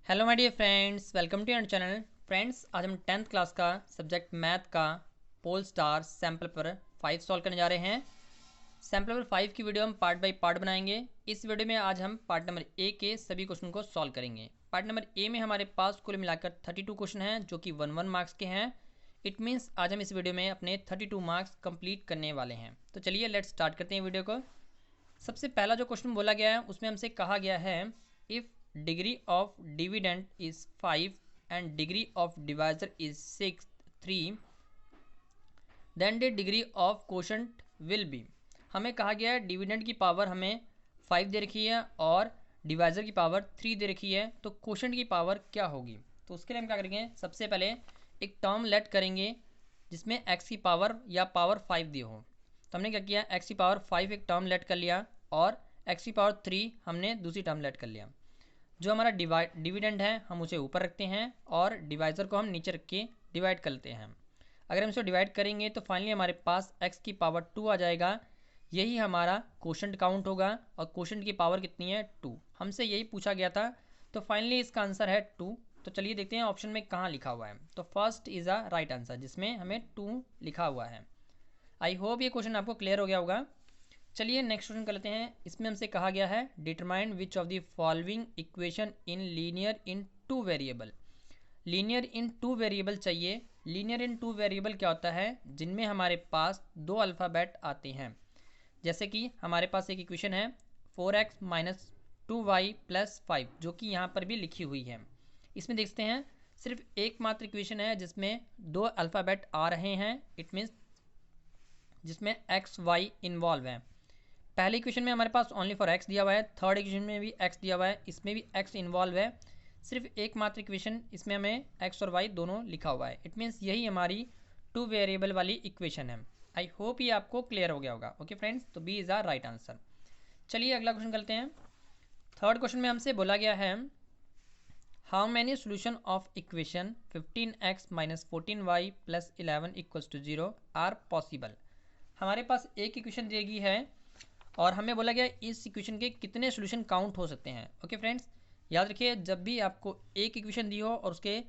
Hello my dear friends, welcome to your channel. Friends, आज हम 10th class का subject math का pole star sample paper 5 solve करने जा रहे हैं। सैम्पल पेपर 5 की वीडियो हम पार्ट बाय पार्ट बनाएंगे। इस वीडियो में आज हम पार्ट नंबर ए के सभी क्वेश्चन को सॉल्व करेंगे। पार्ट नंबर ए में हमारे पास कुल मिलाकर 32 क्वेश्चन हैं जो कि 1 मार्क्स के हैं। इट मीन्स आज हम इस वीडियो में अपने 32 मार्क्स कंप्लीट करने वाले हैं। तो चलिए लेट्स स्टार्ट करते हैं वीडियो को। सबसे पहला जो क्वेश्चन बोला गया है उसमें हमसे कहा गया है, if degree of dividend is 5 and degree of divisor is 6 3 then the degree of quotient will be. हमें कहा गया है डिविडेंड की पावर हमें 5 दे रखी है और डिवाइजर की पावर 3 दे रखी है, तो कोशंट की पावर क्या होगी। तो उसके लिए हम क्या करेंगे, सबसे पहले एक टर्म लेट करेंगे जिसमें x की पावर या पावर 5 दी हो। तो हमने क्या किया, x की पावर 5 एक टर्म लेट कर लिया और x की पावर 3 हमने दूसरी टर्म लेट कर लिया। जो हमारा डिविडेंड है हम उसे ऊपर रखते हैं और डिवाइज़र को हम नीचे रख के डिवाइड कर लेते हैं। अगर हम इसे डिवाइड करेंगे तो फाइनली हमारे पास x की पावर 2 आ जाएगा। यही हमारा कोशंट काउंट होगा और कोशंट की पावर कितनी है, 2। हमसे यही पूछा गया था, तो फाइनली इसका आंसर है 2। तो चलिए देखते हैं ऑप्शन में कहाँ लिखा हुआ है। तो first is a right answer जिसमें हमें 2 लिखा हुआ है। आई होप ये क्वेश्चन आपको क्लियर हो गया होगा। चलिए नेक्स्ट क्वेश्चन कर लेते हैं। इसमें हमसे कहा गया है, determine which of the following equation in linear in 2 variable. Linear in 2 variable चाहिए। लीनियर इन 2 वेरिएबल क्या होता है, जिनमें हमारे पास 2 अल्फ़ाबेट आते हैं। जैसे कि हमारे पास एक इक्वेशन है 4x माइनस 2y प्लस 5, जो कि यहाँ पर भी लिखी हुई है। इसमें देखते हैं सिर्फ एकमात्र इक्वेशन है जिसमें 2 अल्फ़ाबेट आ रहे हैं। इट मीन्स जिसमें एक्स वाई इन्वॉल्व है। पहले इक्वेशन में हमारे पास ओनली फॉर एक्स दिया हुआ है, थर्ड इक्वेशन में भी एक्स दिया हुआ है, इसमें भी एक्स इन्वॉल्व है। सिर्फ एकमात्र इक्वेशन इसमें हमें एक्स और वाई दोनों लिखा हुआ है। इट मीन्स यही हमारी 2 वेरिएबल वाली इक्वेशन है। आई होप ये आपको क्लियर हो गया होगा। ओके फ्रेंड्स, तो B is our right answer. चलिए अगला क्वेश्चन करते हैं। थर्ड क्वेश्चन में हमसे बोला गया है, how many solution of equation 15x minus 14y plus 11 equals to 0 are possible. हमारे पास एक इक्वेशन देगी है और हमें बोला गया इस इक्वेशन के कितने सोल्यूशन काउंट हो सकते हैं। ओके फ्रेंड्स, याद रखिए जब भी आपको एक इक्वेशन दी हो और उसके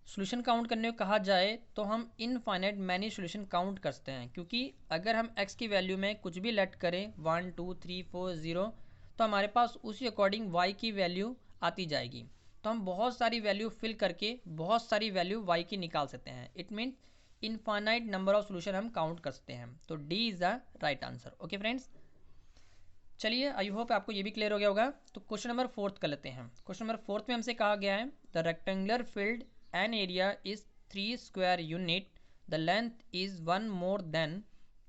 सोल्यूशन काउंट करने को कहा जाए तो हम इनफाइनाइट मैनी सोल्यूशन काउंट कर सकते हैं, क्योंकि अगर हम x की वैल्यू में कुछ भी लेट करें 1 2 3 4 0 तो हमारे पास उसी अकॉर्डिंग y की वैल्यू आती जाएगी। तो हम बहुत सारी वैल्यू फिल करके बहुत सारी वैल्यू y की निकाल सकते हैं। It mean infinite number of solution हम काउंट कर सकते हैं। तो D is the right answer. Okay friends, चलिए आई होप आपको ये भी क्लियर हो गया होगा। तो क्वेश्चन नंबर 4 कर लेते हैं। क्वेश्चन नंबर 4 में हमसे कहा गया है, the rectangular field an area is 3 square unit, the length is 1 more than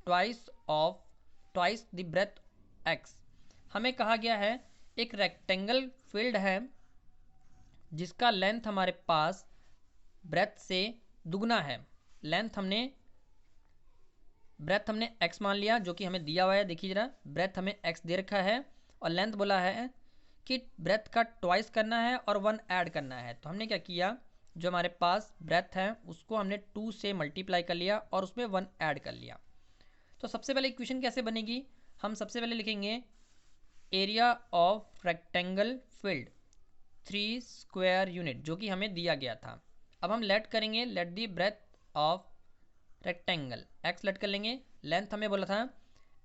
twice the breadth x. हमें कहा गया है एक रेक्टेंगल फील्ड है जिसका लेंथ हमारे पास ब्रेथ से दुगना है। ब्रेथ हमने x मान लिया जो कि हमें दिया हुआ है। देखिए जरा, ब्रेथ हमें x दे रखा है और लेंथ बोला है कि ब्रेथ का ट्वाइस करना है और 1 ऐड करना है। तो हमने क्या किया, जो हमारे पास ब्रेथ है उसको हमने 2 से मल्टीप्लाई कर लिया और उसमें 1 ऐड कर लिया। तो सबसे पहले इक्वेशन कैसे बनेगी, हम सबसे पहले लिखेंगे area of rectangle field 3 square unit, जो कि हमें दिया गया था। अब हम लेट करेंगे, let the breadth of rectangle x let कर लेंगे। लेंथ हमें बोला था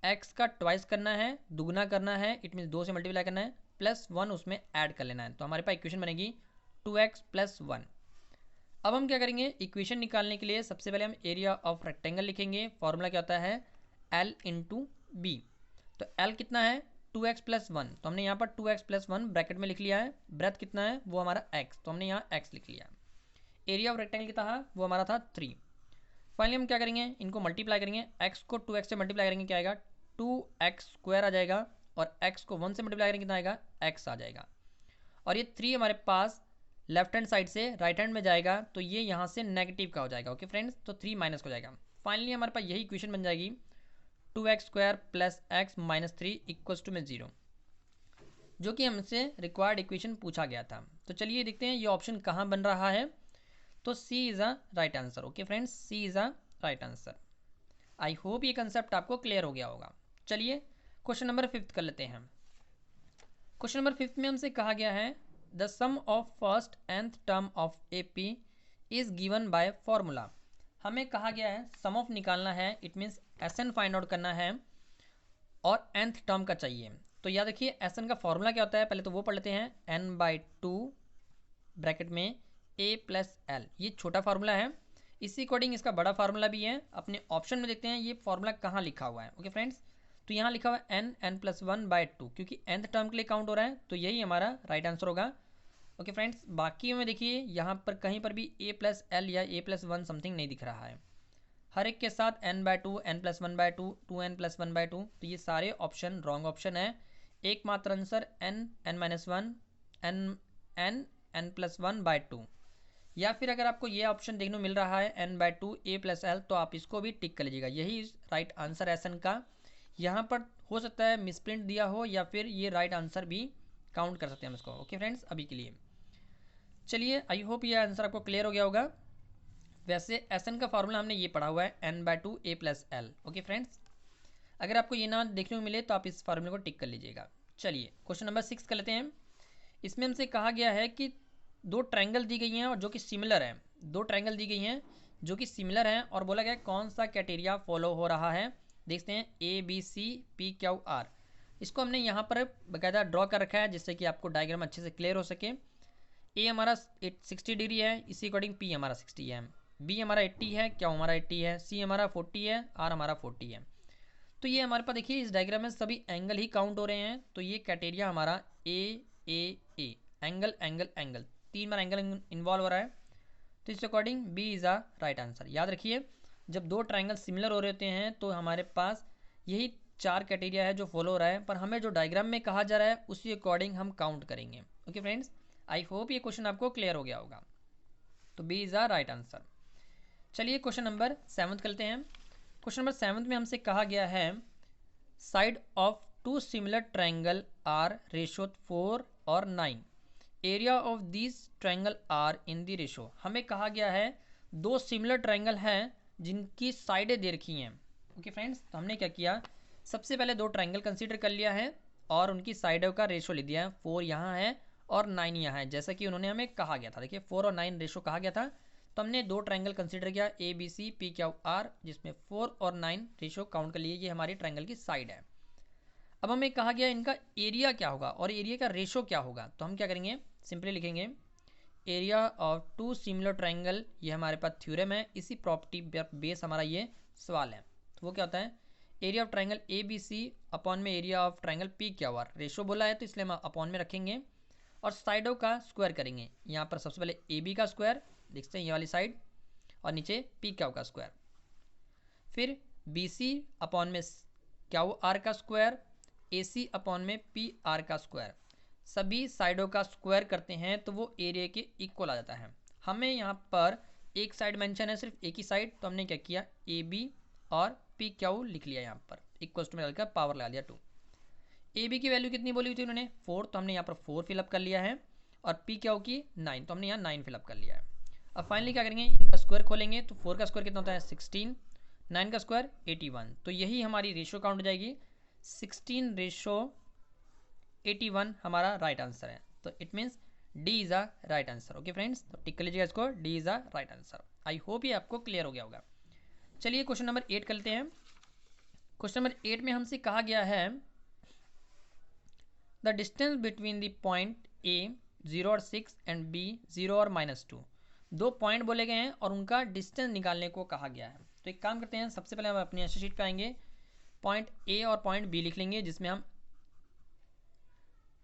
x का ट्वाइस करना है, दुगना करना है, इट मीन्स 2 से मल्टीप्लाई करना है, प्लस 1 उसमें ऐड कर लेना है। तो हमारे पास इक्वेशन बनेगी 2x प्लस 1। अब हम क्या करेंगे, इक्वेशन निकालने के लिए सबसे पहले हम एरिया ऑफ रेक्टेंगल लिखेंगे। फॉर्मूला क्या होता है, l इंटू बी। तो l कितना है, 2x प्लस 1। तो हमने यहाँ पर 2x प्लस 1 ब्रैकेट में लिख लिया है। ब्रेथ कितना है, वो हमारा x, तो हमने यहाँ x लिख लिया। एरिया ऑफ रेक्टेंगल कितना था, वो हमारा था 3। फाइनली हम क्या करेंगे, इनको मल्टीप्लाई करेंगे। x को 2x से मल्टीप्लाई करेंगे क्या आएगा, 2x स्क्वायर आ जाएगा, और x को 1 से मल्टीप्लाई करेंगे कितना आएगा, x आ जाएगा। और ये 3 हमारे पास लेफ्ट हैंड साइड से राइट हैंड में जाएगा तो ये यहाँ से नेगेटिव का हो जाएगा। ओके फ्रेंड्स, तो 3 माइनस हो जाएगा। फाइनली हमारे पास यही इक्वेशन बन जाएगी 2x square plus x minus 3 equals to में 0, जो कि हमसे रिक्वायर्ड इक्वेशन पूछा गया था। तो चलिए देखते हैं ये ऑप्शन कहाँ बन रहा है। तो C is a right answer. Okay friends, C is a right answer. I hope ये कंसेप्ट आपको क्लियर हो गया होगा। चलिए क्वेश्चन नंबर 5 कर लेते हैं। क्वेश्चन नंबर 5 में हमसे कहा गया है, the sum of first nth term of AP is given by formula. हमें कहा गया है सम ऑफ निकालना है, it means SN find out करना है और nth टर्म का चाहिए। तो याद रखिए SN का फॉर्मूला क्या होता है, पहले तो वो पढ़ लेते हैं, n/2 ब्रैकेट में A प्लस L, ये छोटा फार्मूला है। इसी अकॉर्डिंग इसका बड़ा फार्मूला भी है। अपने ऑप्शन में देखते हैं ये फार्मूला कहाँ लिखा हुआ है। ओके फ्रेंड्स, तो यहाँ लिखा हुआ है n+1/2, क्योंकि nth टर्म के लिए काउंट हो रहा है, तो यही हमारा राइट आंसर होगा। ओके फ्रेंड्स, बाकी में देखिए यहाँ पर कहीं पर भी A प्लस L या A+1 समथिंग नहीं दिख रहा है। हर एक के साथ n/2, n+1/2, 2n+1/2, तो ये सारे ऑप्शन रॉन्ग ऑप्शन है। एकमात्र आंसर n-1, n+1/2, या फिर अगर आपको ये ऑप्शन देखने को मिल रहा है n/2 A प्लस L, तो आप इसको भी टिक कर लीजिएगा, यही राइट आंसर है SN का। यहाँ पर हो सकता है मिसप्रिंट दिया हो या फिर ये राइट आंसर भी काउंट कर सकते हैं हम इसको। ओके फ्रेंड्स, अभी के लिए चलिए, आई होप ये आंसर आपको क्लियर हो गया होगा। वैसे SN का फॉर्मूला हमने ये पढ़ा हुआ है n/2 A plus L। Okay friends, अगर आपको ये ना देखने को मिले तो आप इस फॉर्मूले को टिक कर लीजिएगा। चलिए क्वेश्चन नंबर 6 कर लेते हैं। इसमें हमसे कहा गया है कि दो ट्रायंगल दी गई हैं और जो कि सिमिलर हैं, दो ट्रायंगल दी गई हैं जो कि सिमिलर हैं, और बोला गया कौन सा क्राइटेरिया फॉलो हो रहा है। देखते हैं ABCPQR, इसको हमने यहाँ पर बाकायदा ड्रॉ कर रखा है जिससे कि आपको डायग्राम अच्छे से क्लियर हो सके। A हमारा 60 डिग्री है, इसी अकॉर्डिंग P हमारा 60 है, B हमारा 80 है, Q हमारा 80 है, C हमारा 40 है, R हमारा 40 है। तो ये हमारे पास देखिए इस डायग्राम में सभी एंगल ही काउंट हो रहे हैं, तो ये क्राइटेरिया हमारा A angle angle angle, 3 bar angle involve हो रहा है, तो इस according B is a right answer. याद रखिए जब दो ट्रायंगल सिमिलर हो रहे होते हैं तो हमारे पास यही 4 क्राइटेरिया है जो फॉलो हो रहा है, पर हमें जो डायग्राम में कहा जा रहा है उसी अकॉर्डिंग हम काउंट करेंगे। ओके फ्रेंड्स, आई होप ये क्वेश्चन आपको क्लियर हो गया होगा, तो B is a right answer. चलिए क्वेश्चन नंबर 7 करते हैं। क्वेश्चन नंबर 7 में हमसे कहा गया है side of 2 similar triangle are ratio 4 और 9, area of this triangle are in the ratio. हमें कहा गया है दो सिमिलर ट्रायंगल हैं जिनकी साइडें दे रखी हैं। ओके फ्रेंड्स, तो हमने क्या किया, सबसे पहले दो ट्रायंगल कंसीडर कर लिया है और उनकी साइडों का रेशो ले दिया है। 4 यहाँ है और 9 यहाँ है, जैसा कि उन्होंने हमें कहा गया था। देखिए 4 और 9 रेशो कहा गया था, तो हमने दो ट्रायंगल कंसीडर किया ABCPQR, जिसमें 4 और 9 रेशो काउंट कर लिए, ये हमारी ट्रायंगल की साइड है। अब हमें कहा गया इनका एरिया क्या होगा और एरिया का रेशो क्या होगा, तो हम क्या करेंगे, सिंपली लिखेंगे एरिया ऑफ 2 सिमिलर ट्रायंगल, ये हमारे पास थ्योरम है, इसी प्रॉपर्टी बेस हमारा ये सवाल है। तो वो क्या होता है, area of triangle ABC upon में area of triangle PQR, ratio बोला है तो इसलिए हम अपॉन में रखेंगे और साइडों का स्क्वायर करेंगे। यहाँ पर सबसे पहले AB का स्क्वायर देखते हैं, ये वाली साइड, और नीचे PQ का स्क्वायर, फिर BC अपॉन में QR का स्क्वायर, AC अपॉन में PR का स्क्वायर, सभी साइडों का स्क्वायर करते हैं तो वो एरिया के इक्वल आ जाता है। हमें यहाँ पर एक साइड मेंशन है, सिर्फ एक ही साइड, तो हमने क्या किया AB और PQ लिख लिया, यहाँ पर इक्वल टू में डालकर पावर लगा दिया 2। AB की वैल्यू कितनी बोली हुई थी उन्होंने 4, तो हमने यहाँ पर 4 फिलअप कर लिया है, और PQ की 9, तो हमने यहाँ 9 फिलअप कर लिया है। अब फाइनली क्या करेंगे, इनका स्क्वायर खोलेंगे, तो 4 का स्क्वायर कितना होता है 16, 9 का स्क्वायर 81, तो यही हमारी रेशो काउंट हो जाएगी, 16:81 हमारा राइट आंसर है। तो it means D is a right answer. Okay friends, तो टिक कर लीजिएगा इसको, D is a right answer. I hope ये आपको क्लियर हो गया होगा। चलिए क्वेश्चन नंबर 8 कर लेते हैं। क्वेश्चन नंबर 8 में हमसे कहा गया है the distance between the point A 0 और 6 एंड B 0 और -2, दो पॉइंट बोले गए हैं और उनका डिस्टेंस निकालने को कहा गया है। तो एक काम करते हैं, सबसे पहले हम अपनी आंसर शीट पे आएंगे, पॉइंट A और पॉइंट B लिख लेंगे, जिसमें हम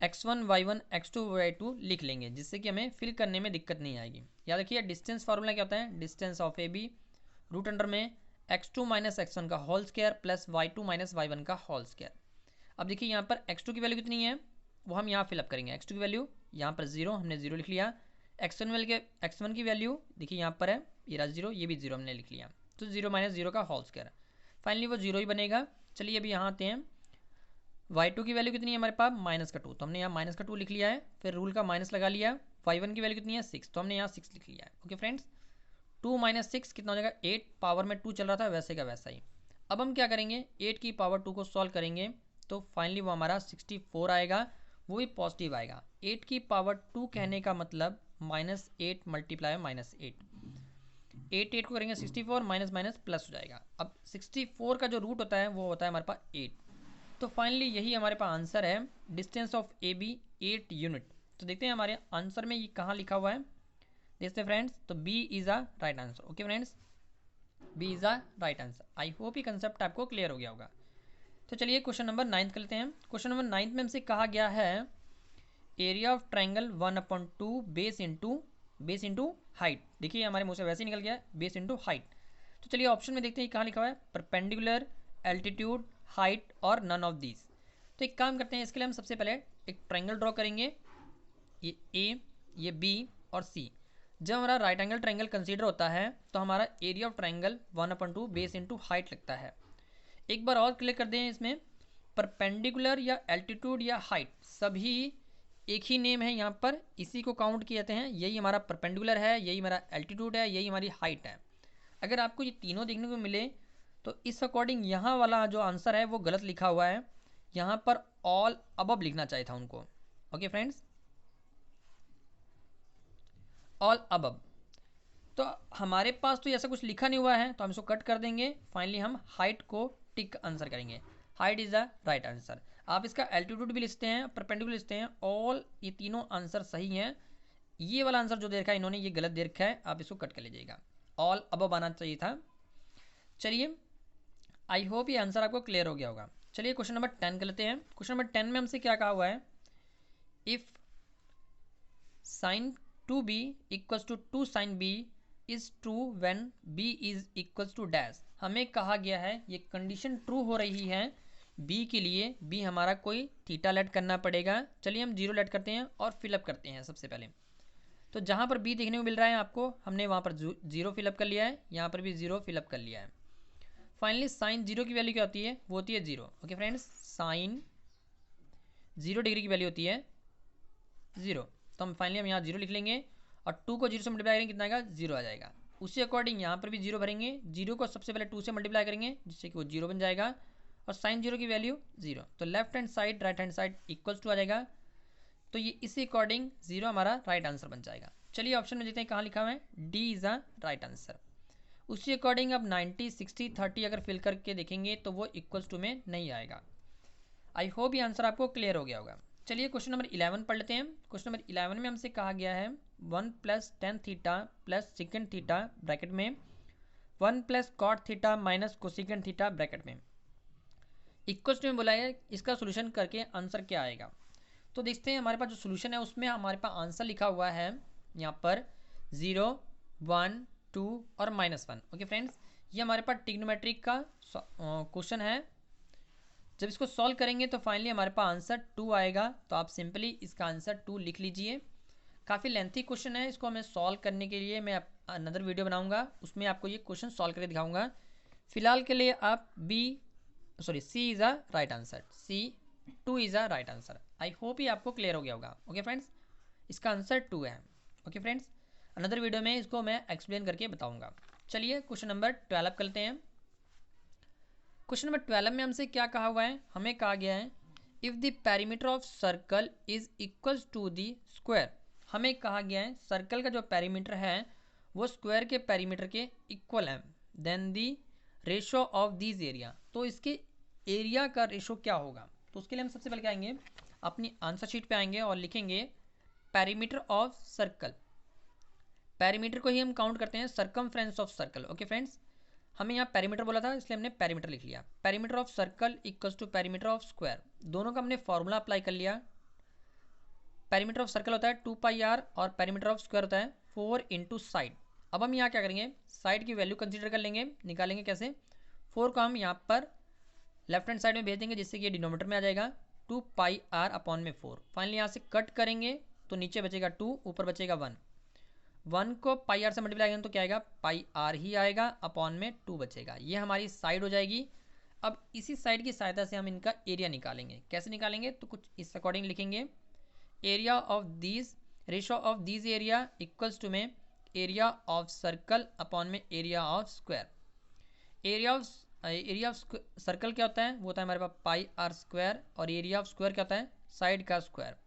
x1 y1 x2 y2 लिख लेंगे, जिससे कि हमें फिल करने में दिक्कत नहीं आएगी। याद रखिए डिस्टेंस फार्मूला क्या होता है, distance of AB root under में x2 माइनस x1 का whole square plus y2 minus y1 का होल स्क्वायर। अब देखिए यहाँ पर x2 की वैल्यू कितनी है वो हम यहाँ फिलअप करेंगे। x2 की वैल्यू यहाँ पर 0, हमने 0 लिख लिया। x1 की वैल्यू देखिए यहाँ पर है, ये रहा 0, ये भी 0 हमने लिख लिया, तो 0 माइनस 0 का होल स्क्वायर, फाइनली वो 0 ही बनेगा। चलिए अभी यहाँ आते हैं, y2 की वैल्यू कितनी है हमारे पास -2, तो हमने यहाँ -2 लिख लिया है, फिर रूल का माइनस लगा लिया। y1 की वैल्यू कितनी है 6, तो हमने यहाँ 6 लिख लिया है। ओके फ्रेंड्स, 2 - 6 कितना हो जाएगा 8, पावर में 2 चल रहा था वैसे का वैसा ही। अब हम क्या करेंगे, 8 की पावर 2 को सॉल्व करेंगे तो फाइनली वो हमारा 64 आएगा। वो भी पॉजिटिव आएगा। 8 की पावर 2 कहने का मतलब -8 मल्टीप्लाई -8, 8 को करेंगे 64, माइनस माइनस प्लस हो जाएगा। अब 64 का जो रूट होता है वो होता है हमारे पास 8। तो फाइनली यही हमारे पास आंसर है, distance of A B 8 unit. तो देखते हैं हमारे आंसर में ये कहाँ लिखा हुआ है, देखते हैं फ्रेंड्स। तो B is a right answer. Okay friends, B is a right answer. I hope ये कंसेप्ट आपको क्लियर हो गया होगा। तो चलिए क्वेश्चन नंबर 9 कर लेते हैं। क्वेश्चन नंबर 9 में हमसे कहा गया है area of triangle 1/2 base into height. देखिए हमारे मुंह से वैसे ही निकल गया, बेस इंटू हाइट। तो चलिए ऑप्शन में देखते हैं कहाँ लिखा हुआ है, परपेंडिकुलर, एल्टीट्यूड, हाइट और नन ऑफ दीज। तो एक काम करते हैं, इसके लिए हम सबसे पहले एक ट्राइंगल ड्रॉ करेंगे, ये ए, ये बी और सी। जब हमारा राइट एंगल ट्राइंगल कंसीडर होता है तो हमारा area of triangle 1/2 base into height लगता है। एक बार और क्लियर कर दें, इसमें परपेंडिकुलर या एल्टीट्यूड या हाइट सभी एक ही नेम है यहाँ पर, इसी को काउंट किए जाते हैं। यही हमारा परपेंडिकुलर है, यही हमारा एल्टीट्यूड है, यही हमारी हाइट है। अगर आपको ये तीनों देखने को मिले तो इस अकॉर्डिंग यहाँ वाला जो आंसर है वो गलत लिखा हुआ है, यहाँ पर ऑल अबव लिखना चाहिए था उनको। Okay friends, all above. तो हमारे पास तो ऐसा कुछ लिखा नहीं हुआ है तो हम इसको कट कर देंगे। फाइनली हम हाइट को टिक आंसर करेंगे, height is the right answer. आप इसका एल्टीट्यूड भी लिखते हैं, परपेंडिकुलर लिखते हैं, ऑल ये तीनों आंसर सही हैं। ये वाला आंसर जो दे रखा है इन्होंने ये गलत दे रखा है, आप इसको कट कर लीजिएगा, ऑल अबव आना चाहिए था। चलिए आई होप ये आंसर आपको क्लियर हो गया होगा। चलिए क्वेश्चन नंबर 10 कर लेते हैं। क्वेश्चन नंबर 10 में हमसे क्या कहा हुआ है, if sine 2b equals to 2 sine b is true when b is equals to dash. हमें कहा गया है ये कंडीशन ट्रू हो रही है b के लिए, b हमारा कोई थीटा लेट करना पड़ेगा। चलिए हम 0 लेट करते हैं और फिलअप करते हैं सबसे पहले। तो जहाँ पर b देखने को मिल रहा है आपको, हमने वहाँ पर 0 फिलअप कर लिया है, यहाँ पर भी 0 फिलअप कर लिया है। फाइनली साइन 0 की वैल्यू क्या होती है, वो होती है 0। ओके फ्रेंड्स, साइन 0 डिग्री की वैल्यू होती है 0। तो हम फाइनली हम यहाँ 0 लिख लेंगे और 2 को 0 से मल्टीप्लाई करेंगे, कितना आएगा, 0 आ जाएगा। उसी अकॉर्डिंग यहाँ पर भी 0 भरेंगे, 0 को सबसे पहले 2 से मल्टीप्लाई करेंगे जिससे कि वो 0 बन जाएगा और साइन 0 की वैल्यू 0। तो left hand side right hand side equals to आ जाएगा। तो ये इसी अकॉर्डिंग 0 हमारा राइट आंसर बन जाएगा। चलिए ऑप्शन में देखते हैं कहाँ लिखा हुआ है, D is a right answer. उसी अकॉर्डिंग अब 90, 60, 30 अगर फिल करके देखेंगे तो वो इक्वल्स टू में नहीं आएगा। आई होप ये आंसर आपको क्लियर हो गया होगा। चलिए क्वेश्चन नंबर 11 पढ़ लेते हैं। क्वेश्चन नंबर 11 में हमसे कहा गया है 1 + tan theta plus second theta bracket में 1 + cot theta minus cosecant theta bracket में इक्वल्स में बोला है, इसका सोल्यूशन करके आंसर क्या आएगा। तो देखते हैं हमारे पास जो सोल्यूशन है उसमें हमारे पास आंसर लिखा हुआ है यहाँ पर 0, 1, 2 और -1। ओके फ्रेंड्स, ये हमारे पास ट्रिग्नोमेट्रिक का क्वेश्चन है। जब इसको सॉल्व करेंगे तो फाइनली हमारे पास आंसर 2 आएगा। तो आप सिंपली इसका आंसर 2 लिख लीजिए। काफ़ी लेंथी क्वेश्चन है, इसको हमें सॉल्व करने के लिए मैं अनदर वीडियो बनाऊंगा, उसमें आपको ये क्वेश्चन सॉल्व करके दिखाऊंगा। फिलहाल के लिए आप C is a right answer, C 2 is a right answer. I hope ये आपको क्लियर हो गया होगा। ओके फ्रेंड्स, इसका आंसर 2 है। ओके फ्रेंड्स, अनदर वीडियो में इसको मैं एक्सप्लेन करके बताऊँगा। चलिए क्वेश्चन नंबर 12 कर लेते हैं। क्वेश्चन नंबर 12 में हमसे क्या कहा हुआ है, हमें कहा गया है if the perimeter of circle is equals to the square. हमें कहा गया है सर्कल का जो पेरीमीटर है वो स्क्वायर के पेरीमीटर के इक्वल है, then the ratio of this area. तो इसके एरिया का रेशो क्या होगा। तो उसके लिए हम सबसे पहले क्या आएंगे, अपनी आंसर शीट पे आएंगे और लिखेंगे पेरीमीटर ऑफ सर्कल। पेरीमीटर को ही हम काउंट करते हैं circumference of circle. Okay friends, हमें यहाँ पेरीमीटर बोला था इसलिए हमने पेरीमीटर लिख लिया। Perimeter of circle equals to perimeter of square, दोनों का हमने फॉर्मूला अप्लाई कर लिया। पेरीमीटर ऑफ सर्कल होता है 2πr और पेरीमीटर ऑफ स्क्वायर होता है 4 × साइड। अब हम यहाँ क्या करेंगे, साइड की वैल्यू कंसीडर कर लेंगे, निकालेंगे कैसे, 4 को हम यहाँ पर लेफ्ट हैंड साइड में भेज देंगे जिससे कि ये डिनोमीटर में आ जाएगा 2πr/4। फाइनली यहाँ से कट करेंगे तो नीचे बचेगा 2, ऊपर बचेगा 1। 1 को πr से मल्टीप्लाई करेंगे तो क्या आएगा, πr ही आएगा, अपॉन में 2 बचेगा। ये हमारी साइड हो जाएगी। अब इसी साइड की सहायता से हम इनका एरिया निकालेंगे। कैसे निकालेंगे, तो कुछ इस अकॉर्डिंग लिखेंगे, area of these ratio of these area equals to में एरिया ऑफ सर्कल अपॉन में area of square. Area of circle क्या होता है, वो होता है हमारे पास πr² और एरिया ऑफ स्क्वायर क्या होता है साइड का स्क्वायर।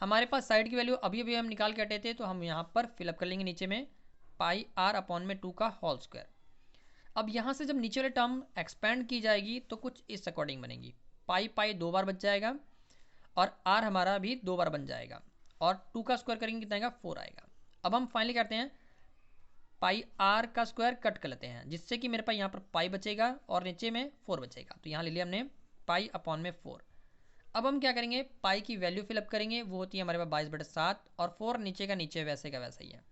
हमारे पास साइड की वैल्यू अभी अभी हम निकाल के हटे थे, तो हम यहाँ पर फिलअप कर लेंगे नीचे में पाई आर अपॉन में 2 का होल स्क्वायर। अब यहाँ से जब नीचे वाले टर्म एक्सपेंड की जाएगी तो कुछ इस अकॉर्डिंग बनेगी। पाई पाई 2 बार बच जाएगा और आर हमारा भी 2 बार बन जाएगा, और 2 का स्क्वायर करेंगे कितना आएगा, 4 आएगा। अब हम फाइनली करते हैं पाई आर का स्क्वायर कट कर लेते हैं, जिससे कि मेरे पास यहाँ पर पाई बचेगा और नीचे में 4 बचेगा। तो यहाँ ले लिया हमने पाई अपॉन में 4। अब हम क्या करेंगे, पाई की वैल्यू फिलअप करेंगे, वो होती है हमारे पास 22/7, और 4 नीचे का नीचे वैसे का वैसा ही है।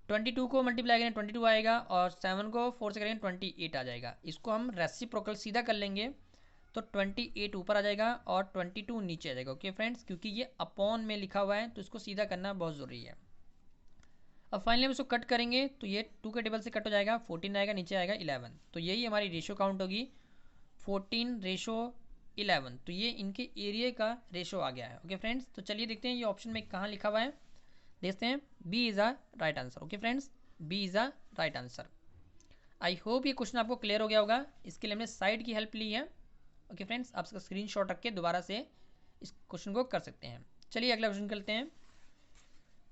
22 को मल्टीप्लाई करेंगे 22 आएगा, और 7 को 4 से करेंगे 28 आ जाएगा। इसको हम रेसिप्रोकल सीधा कर लेंगे तो 28 ऊपर आ जाएगा और 22 नीचे आ जाएगा। ओके फ्रेंड्स, क्योंकि ये अपॉन में लिखा हुआ है तो इसको सीधा करना बहुत ज़रूरी है। अब फाइनली हम इसको कट करेंगे तो ये 2 के टेबल से कट हो जाएगा, 14 आएगा, नीचे आएगा 11। तो यही हमारी रेशो काउंट होगी 14:11। तो ये इनके एरिया का रेशो आ गया है। ओके फ्रेंड्स, तो चलिए देखते हैं ये ऑप्शन में कहाँ लिखा हुआ है। देखते हैं, B is a right answer. Okay friends, B is a right answer. I hope ये क्वेश्चन आपको क्लियर हो गया होगा। इसके लिए हमने साइड की हेल्प ली है। ओके फ्रेंड्स, आप इसका स्क्रीनशॉट रख के दोबारा से इस क्वेश्चन को कर सकते हैं। चलिए अगला क्वेश्चन करते हैं।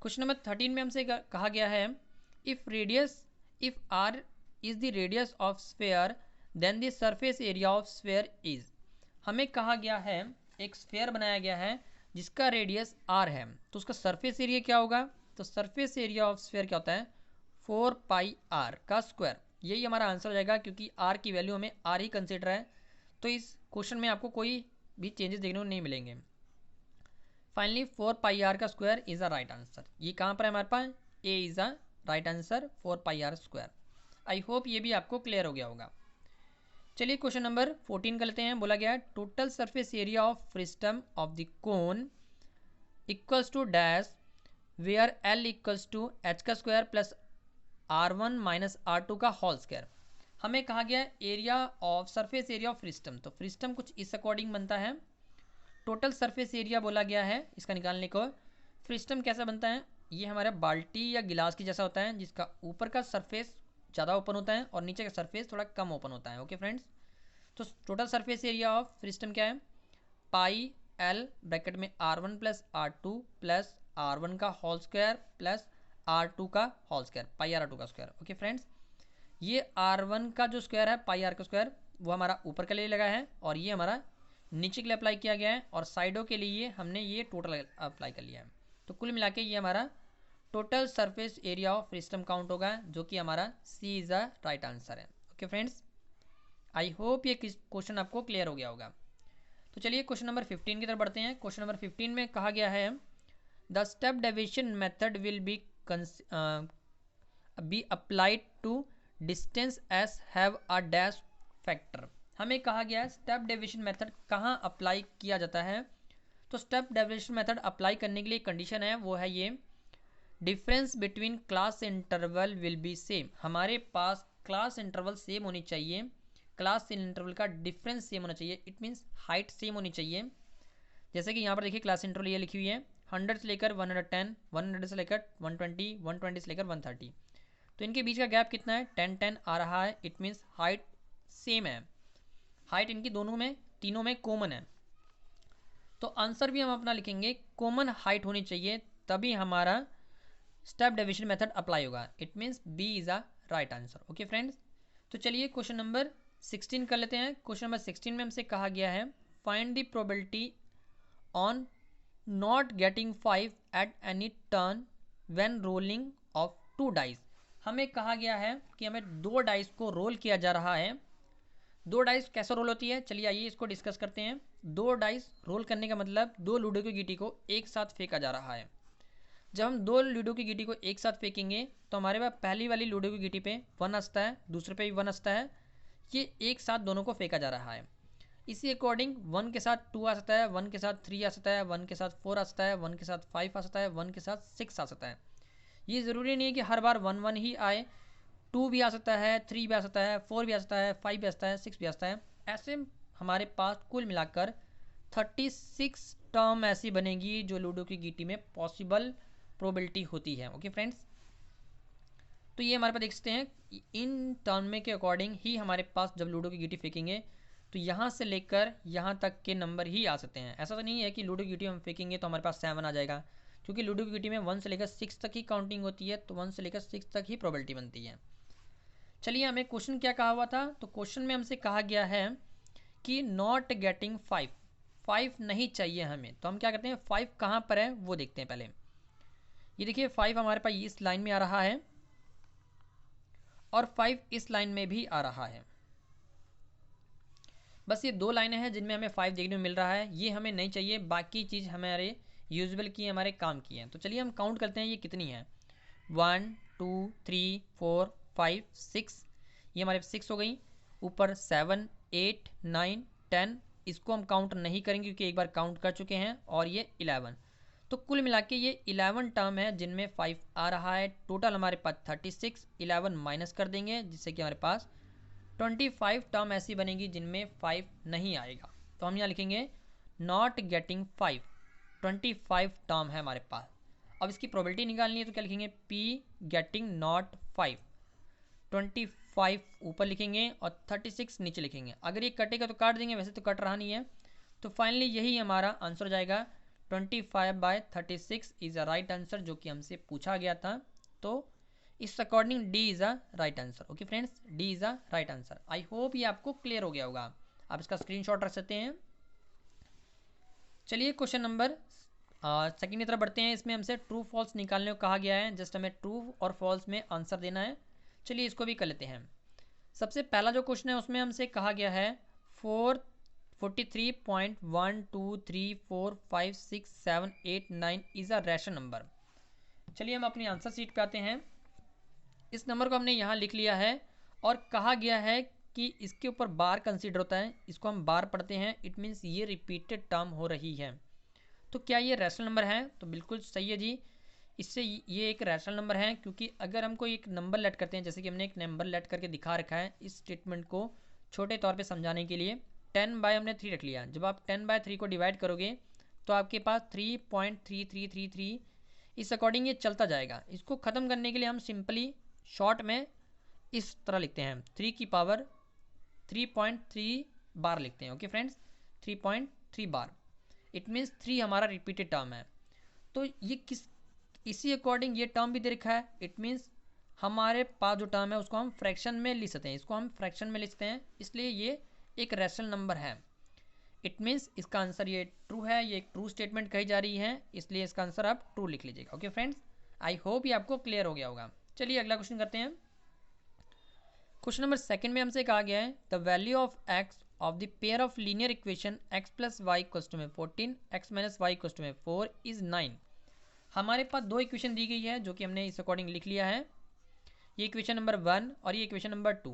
क्वेश्चन नंबर 13 में हमसे कहा गया है, if r is the radius of sphere then the surface area of sphere is. हमें कहा गया है एक स्फेयर बनाया गया है जिसका रेडियस आर है, तो उसका सरफेस एरिया क्या होगा। तो सरफेस एरिया ऑफ स्फेयर क्या होता है, 4 पाई आर का स्क्वायर। यही हमारा आंसर हो जाएगा, क्योंकि आर की वैल्यू हमें आर ही कंसिडर है, तो इस क्वेश्चन में आपको कोई भी चेंजेस देखने को नहीं मिलेंगे। फाइनली 4 पाई आर का square is a right answer. ये कहाँ पर है हमारे पास, A is a right answer, 4 pi r square. I hope ये भी आपको क्लियर हो गया होगा। चलिए क्वेश्चन नंबर 14 कर लेते हैं। बोला गया है total surface area of frustum of the cone equals to dash where l equals to h का square plus R1 minus R2 का होल स्क्वायर। हमें कहा गया area of surface area of frustum, तो फ्रिस्टम कुछ इस अकॉर्डिंग बनता है। टोटल सरफेस एरिया बोला गया है इसका निकालने को। फ्रिस्टम कैसा बनता है, ये हमारा बाल्टी या गिलास की जैसा होता है, जिसका ऊपर का सरफेस ज़्यादा ओपन होता है और नीचे का सरफेस थोड़ा कम ओपन होता है। ओके फ्रेंड्स, तो टोटल सरफेस एरिया ऑफ फ्रिस्टम क्या है, पाई एल ब्रैकेट में R1 plus R2 plus R1 का होल स्क्वायर प्लस R2 का होल स्क्वायर, पाई R2 का स्क्वायर। ओके फ्रेंड्स, ये R1 का जो स्क्वायर है पाई आर का स्क्वायर, वो हमारा ऊपर के लिए लगा है, और ये हमारा नीचे के लिए अप्लाई किया गया है, और साइडों के लिए हमने ये टोटल अप्लाई कर लिया है। तो कुल मिला के ये हमारा total surface area of frustum count होगा, जो कि हमारा C is the right answer है। ओके फ्रेंड्स, आई होप ये क्वेश्चन आपको क्लियर हो गया होगा। तो चलिए क्वेश्चन नंबर 15 की तरफ बढ़ते हैं। क्वेश्चन नंबर 15 में कहा गया है the step deviation method will be applied to distances have a dash factor. हमें कहा गया है स्टेप डेविएशन मेथड कहाँ अप्लाई किया जाता है। तो स्टेप डेविएशन मेथड अप्लाई करने के लिए कंडीशन है, वो है ये, difference between class interval will be same. हमारे पास क्लास इंटरवल सेम होनी चाहिए, क्लास इंटरवल का डिफरेंस सेम होना चाहिए। इट मीन्स हाइट सेम होनी चाहिए। जैसे कि यहाँ पर देखिए क्लास इंटरवल ये लिखी हुई है 100 से लेकर 110, 100 से लेकर 120, 120 से लेकर 130। तो इनके बीच का गैप कितना है, 10-10 आ रहा है। इट मीन्स हाइट सेम है, हाइट इनकी दोनों में तीनों में कॉमन है। तो आंसर भी हम अपना लिखेंगे कॉमन हाइट होनी चाहिए, तभी हमारा स्टेप डेविएशन मेथड अप्लाई होगा। It means B is a right answer. Okay friends, तो चलिए क्वेश्चन नंबर 16 कर लेते हैं। क्वेश्चन नंबर 16 में हमसे कहा गया है find the probability on not getting 5 at any turn when rolling of 2 dice. हमें कहा गया है कि हमें 2 डाइस को रोल किया जा रहा है। 2 डाइस कैसे रोल होती है, चलिए आइए इसको डिस्कस करते हैं। 2 डाइस रोल करने का मतलब 2 लूडो की गीटी को एक साथ फेंका जा रहा है। जब हम 2 लूडो की गीटी को एक साथ फेंकेंगे तो हमारे पास पहली वाली लूडो की गीटी पे 1 हंसता है, दूसरे पे भी 1 हंसता है। ये एक साथ दोनों को फेंका जा रहा है। इसी अकॉर्डिंग 1 के साथ 2 आ सकता है, 1 के साथ 3 आ सकता है, 1 के साथ 4 आ सकता है, 1 के साथ 5 आ सकता है, 1 के साथ 6 आ सकता है। ये ज़रूरी नहीं है कि हर बार 1-1 ही आए, 2 भी आ सकता है, 3 भी आ सकता है, 4 भी आ सकता है, 5 भी आ सकता है, 6 भी आ सकता है। ऐसे हमारे पास कुल मिलाकर 36 टर्म ऐसी बनेगी जो लूडो की गीटी में पॉसिबल प्रोबेबिलिटी होती है। ओके फ्रेंड्स, तो ये हमारे पास देख सकते हैं इन टर्म में के अकॉर्डिंग ही हमारे पास जब लूडो की गीटी फेंकेंगे तो यहाँ से लेकर यहाँ तक के नंबर ही आ सकते हैं। ऐसा तो नहीं है कि लूडो की गिटी हम फेंकेंगे तो हमारे पास 7 आ जाएगा, क्योंकि लूडो की गिटी में 1 से लेकर 6 तक ही काउंटिंग होती है, तो 1 से लेकर 6 तक ही प्रोबेबिलिटी बनती है। चलिए, हमें क्वेश्चन क्या कहा हुआ था, तो क्वेश्चन में हमसे कहा गया है कि नॉट गेटिंग 5 नहीं चाहिए हमें। तो हम क्या करते हैं, 5 कहाँ पर है वो देखते हैं पहले। ये देखिए 5 हमारे पास इस लाइन में आ रहा है और 5 इस लाइन में भी आ रहा है। बस ये 2 लाइनें हैं जिनमें हमें 5 देखने को मिल रहा है, ये हमें नहीं चाहिए, बाकी चीज़ हमारे यूजुअल की हमारे काम की है। तो चलिए हम काउंट करते हैं ये कितनी है। 1 2 3 4 5 6, ये हमारे 6 हो गई। ऊपर 7 8 9 10, इसको हम काउंट नहीं करेंगे क्योंकि एक बार काउंट कर चुके हैं। और ये 11, तो कुल मिला के ये 11 टर्म है जिनमें 5 आ रहा है। टोटल हमारे पास 36, 11 माइनस कर देंगे जिससे कि हमारे पास 25 टर्म ऐसी बनेगी जिनमें 5 नहीं आएगा। तो हम यहाँ लिखेंगे नॉट गेटिंग 5, 25 टर्म है हमारे पास। अब इसकी प्रोबेबिलिटी निकालनी है तो क्या लिखेंगे, पी गेटिंग नॉट 5, 25 ऊपर लिखेंगे और 36 नीचे लिखेंगे। अगर ये कटेगा तो काट देंगे, वैसे तो कट रहा नहीं है। तो फाइनली यही हमारा आंसर हो जाएगा, 25/36 इज़ अ राइट आंसर, जो कि हमसे पूछा गया था। तो इस according D is a right answer. Okay friends, D is a right answer. I hope ये आपको क्लियर हो गया होगा, आप इसका स्क्रीनशॉट रख सकते हैं। चलिए क्वेश्चन नंबर सेकेंड की तरफ बढ़ते हैं। इसमें हमसे ट्रू फॉल्स निकालने को कहा गया है, जस्ट हमें ट्रू और फॉल्स में आंसर देना है। चलिए इसको भी कर लेते हैं। सबसे पहला जो क्वेश्चन है उसमें हमसे कहा गया है 43.123456789 इज़ अ रैशनल नंबर। चलिए हम अपनी आंसर शीट पे आते हैं। इस नंबर को हमने यहाँ लिख लिया है और कहा गया है कि इसके ऊपर बार कंसीडर होता है, इसको हम बार पढ़ते हैं। इट मीन्स ये रिपीटेड टर्म हो रही है। तो क्या ये रैशनल नंबर है, तो बिल्कुल सही है जी। इससे ये एक रैशनल नंबर है, क्योंकि अगर हमको एक नंबर लेट करते हैं, जैसे कि हमने एक नंबर लेट करके दिखा रखा है इस स्टेटमेंट को छोटे तौर पे समझाने के लिए। 10 हमने 3 रख लिया। जब आप 10/3 को डिवाइड करोगे तो आपके पास 3.3333 इस अकॉर्डिंग ये चलता जाएगा। इसको ख़त्म करने के लिए हम सिंपली शॉर्ट में इस तरह लिखते हैं, 3 की पावर 3.3 बार लिखते हैं। Okay friends, 3.3 bar. It means 3 हमारा रिपीटेड टर्म है। तो ये इसी अकॉर्डिंग ये टर्म भी दे रखा है। इट मीन्स हमारे पास जो टर्म है उसको हम फ्रैक्शन में लिख सकते हैं, इसको हम फ्रैक्शन में लिखते हैं, इसलिए ये एक रैशनल नंबर है। इट मीन्स इसका आंसर ये ट्रू है, ये एक ट्रू स्टेटमेंट कही जा रही है, इसलिए इसका आंसर आप ट्रू लिख लीजिएगा। ओके फ्रेंड्स, आई होप ये आपको क्लियर हो गया होगा। चलिए अगला क्वेश्चन करते हैं। क्वेश्चन नंबर सेकंड में हमसे कहा गया है the value of x of the pair of linear equation x + y = 14 x - y = 4 is 9। हमारे पास 2 इक्वेशन दी गई है जो कि हमने इस अकॉर्डिंग लिख लिया है। ये इक्वेशन नंबर 1 और ये इक्वेशन नंबर 2।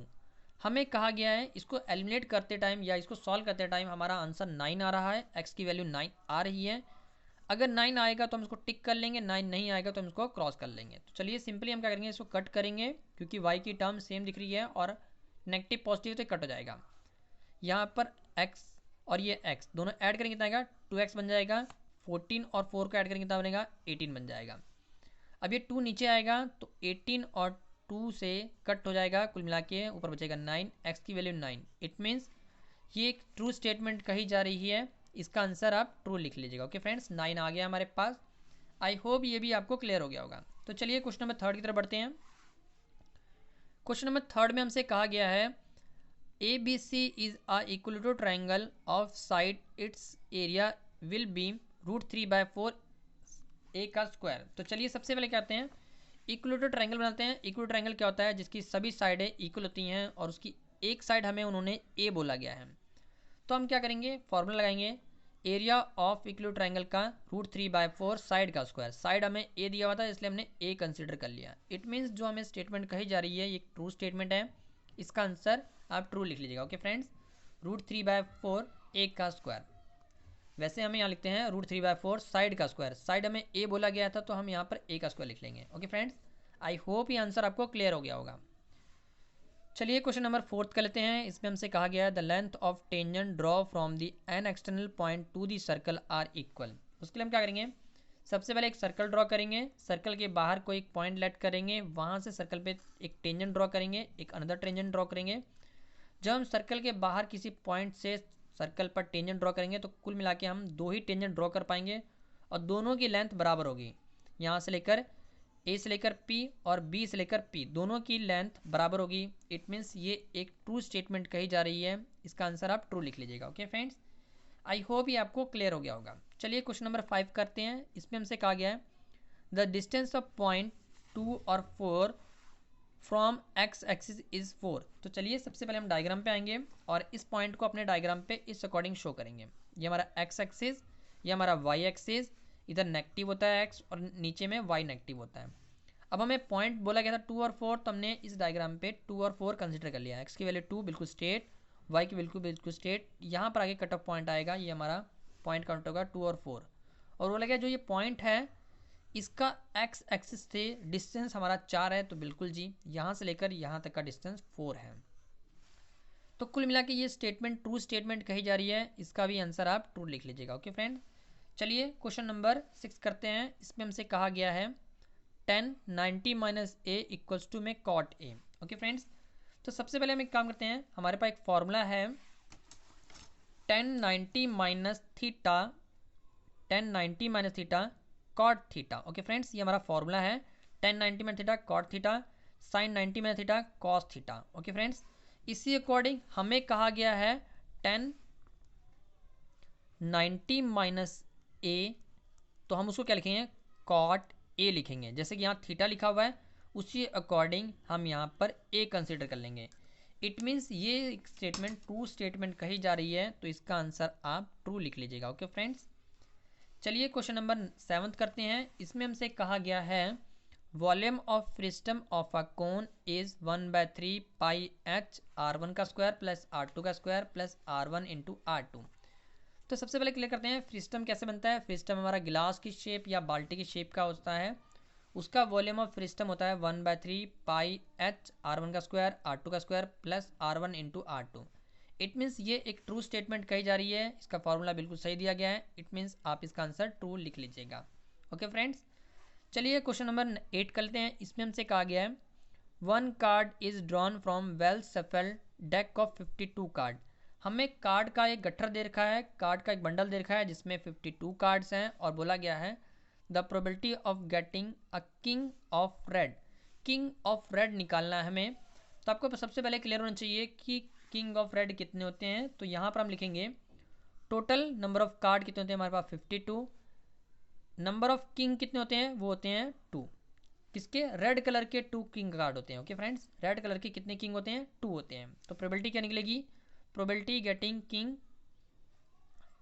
हमें कहा गया है इसको एलिमिनेट करते टाइम या इसको सॉल्व करते टाइम हमारा आंसर 9 आ रहा है, x की वैल्यू 9 आ रही है। अगर 9 आएगा तो हम इसको टिक कर लेंगे, 9 नहीं आएगा तो हम इसको क्रॉस कर लेंगे। तो चलिए सिंपली हम क्या करेंगे, इसको कट करेंगे, क्योंकि y की टर्म सेम दिख रही है और नेगेटिव पॉजिटिव तो कट हो जाएगा। यहाँ पर x और ये x दोनों ऐड करेंगे कितना आएगा, 2x बन जाएगा। 14 और 4 को ऐड करेंगे कितना बनेगा, 18 बन जाएगा। अब ये 2 नीचे आएगा तो 18 और 2 से कट हो जाएगा, कुल मिला के ऊपर बचेगा 9, x की वैल्यू 9। इट मीन्स ये एक ट्रू स्टेटमेंट कही जा रही है, इसका आंसर आप ट्रू लिख लीजिएगा। ओके फ्रेंड्स, 9 आ गया हमारे पास। आई होप ये भी आपको क्लियर हो गया होगा। तो चलिए क्वेश्चन नंबर 3 की तरफ बढ़ते हैं। क्वेश्चन नंबर 3 में हमसे कहा गया है ABC is a equilateral triangle of side it's area will be √3/4 a का स्क्वायर। तो चलिए सबसे पहले क्या करते हैं, इक्विलेटरल ट्रायंगल बनाते हैं। इक्विलेटरल ट्रायंगल क्या होता है, जिसकी सभी साइडें इक्वल होती हैं और उसकी एक साइड हमें उन्होंने a बोला गया है। तो हम क्या करेंगे, फॉर्मूला लगाएंगे, एरिया ऑफ इक्विलेटरल ट्रायंगल का √3/4 साइड का स्क्वायर। साइड हमें a दिया हुआ था इसलिए हमने a कंसीडर कर लिया। इट मीन्स जो हमें स्टेटमेंट कही जा रही है ये ट्रू स्टेटमेंट है, इसका आंसर आप ट्रू लिख लीजिएगा। ओके फ्रेंड्स, √3/4 a का स्क्वायर। वैसे हमें यहाँ लिखते हैं √3/4 साइड का स्क्वायर। साइड हमें a बोला गया था तो हम यहाँ पर a का स्क्वायर लिख लेंगे। ओके फ्रेंड्स, आई होप ये आंसर आपको क्लियर हो गया होगा। चलिए क्वेश्चन नंबर 4 कर लेते हैं। इसमें हमसे कहा गया है the length of tangent draw from the an external point to the circle are equal. उसके लिए हम क्या करेंगे, सबसे पहले एक सर्कल ड्रॉ करेंगे, सर्कल के बाहर कोई एक पॉइंट लेट करेंगे, वहाँ से सर्कल पे एक टेंजेंट ड्रॉ करेंगे, एक अनदर टेंजेंट ड्रॉ करेंगे। जब हम सर्कल के बाहर किसी पॉइंट से सर्कल पर टेंजेंट ड्रॉ करेंगे तो कुल मिला के हम 2 ही टेंजेंट ड्रॉ कर पाएंगे और दोनों की लेंथ बराबर होगी। यहाँ से लेकर ए से लेकर पी और बी से लेकर पी दोनों की लेंथ बराबर होगी। इट मीन्स ये एक ट्रू स्टेटमेंट कही जा रही है। इसका आंसर आप ट्रू लिख लीजिएगा। ओके फ्रेंड्स, आई होप ये आपको क्लियर हो गया होगा। चलिए क्वेश्चन नंबर 5 करते हैं। इसमें हमसे कहा गया है द डिस्टेंस ऑफ पॉइंट 2 और 4 फ्रॉम एक्स एक्सिस इज 4। तो चलिए सबसे पहले हम डायग्राम पे आएंगे और इस पॉइंट को अपने डायग्राम पे इस अकॉर्डिंग शो करेंगे। ये हमारा एक्स एक्सिस, ये हमारा वाई एक्सिस, इधर नेगेटिव होता है एक्स और नीचे में वाई नेगेटिव होता है। अब हमें पॉइंट बोला गया था 2 और 4, तो हमने इस डायग्राम पे 2 और 4 कंसिडर कर लिया। एक्स की वैल्यू 2 बिल्कुल स्ट्रेट, वाई की बिल्कुल स्ट्रेट। यहाँ पर आगे कट ऑफ पॉइंट आएगा, ये हमारा पॉइंट काउंट होगा 2 और 4। और बोला गया जो ये पॉइंट है इसका एक्स एक्सिस से डिस्टेंस हमारा 4 है, तो बिल्कुल जी यहाँ से लेकर यहाँ तक का डिस्टेंस 4 है। तो कुल मिला के ये स्टेटमेंट ट्रू स्टेटमेंट कही जा रही है। इसका भी आंसर आप ट्रू लिख लीजिएगा। ओके फ्रेंड, चलिए क्वेश्चन नंबर 6 करते हैं। इसमें हमसे कहा गया है 10 90 माइनस ए इक्वल्स टू में कॉट ए। ओके फ्रेंड्स, तो सबसे पहले हम एक काम करते हैं। हमारे पास एक फॉर्मूला है 10 90 minus theta, 10 90 minus theta cot theta. Okay friends, ये हमारा फॉर्मूला है 10 90 minus theta cot theta sine 90 minus theta cos theta. Okay friends, इसी अकॉर्डिंग हमें कहा गया है 10 90 माइनस ए, तो हम उसको क्या लिखेंगे कॉट ए लिखेंगे। जैसे कि यहाँ थीटा लिखा हुआ है उसी अकॉर्डिंग हम यहाँ पर ए कंसिडर कर लेंगे। इट मीन्स ये स्टेटमेंट ट्रू स्टेटमेंट कही जा रही है, तो इसका आंसर आप ट्रू लिख लीजिएगा। ओके फ्रेंड्स, चलिए क्वेश्चन नंबर 7 करते हैं। इसमें हमसे कहा गया है volume of frustum of a cone is 1/3 pi h R1 का स्क्वायर प्लस R2 का square plus R1 into R2। तो सबसे पहले क्लियर करते हैं फ्रिस्टम कैसे बनता है। फ्रिस्टम हमारा गिलास की शेप या बाल्टी की शेप का होता है, उसका वॉल्यूम ऑफ फ्रिस्टम होता है 1/3 पाई एच R1 का स्क्वायर R2 का square plus R1 into R2। It means ये एक ट्रू स्टेटमेंट कही जा रही है। इसका फॉर्मूला बिल्कुल सही दिया गया है। इट मीन्स आप इसका आंसर ट्रू लिख लीजिएगा। ओके फ्रेंड्स, चलिए क्वेश्चन नंबर 8 करते हैं। इसमें हमसे कहा गया है 1 card is drawn from well सफल डेक ऑफ 52 कार्ड। हमें कार्ड का एक गट्ठर दे रखा है, कार्ड का एक बंडल दे रखा है जिसमें 52 कार्ड्स हैं और बोला गया है the probability of getting a king of red. King of red निकालना है हमें। तो आपको सबसे पहले क्लियर होना चाहिए कि किंग ऑफ रेड कितने होते हैं। तो यहाँ पर हम लिखेंगे टोटल नंबर ऑफ कार्ड कितने होते हैं हमारे पास 52, नंबर ऑफ किंग कितने होते हैं वो होते हैं 2। किसके, रेड कलर के 2 किंग कार्ड होते हैं। ओके फ्रेंड्स, रेड कलर के कितने किंग होते हैं 2 होते हैं। तो प्रोबेबिलिटी क्या निकलेगी, probability getting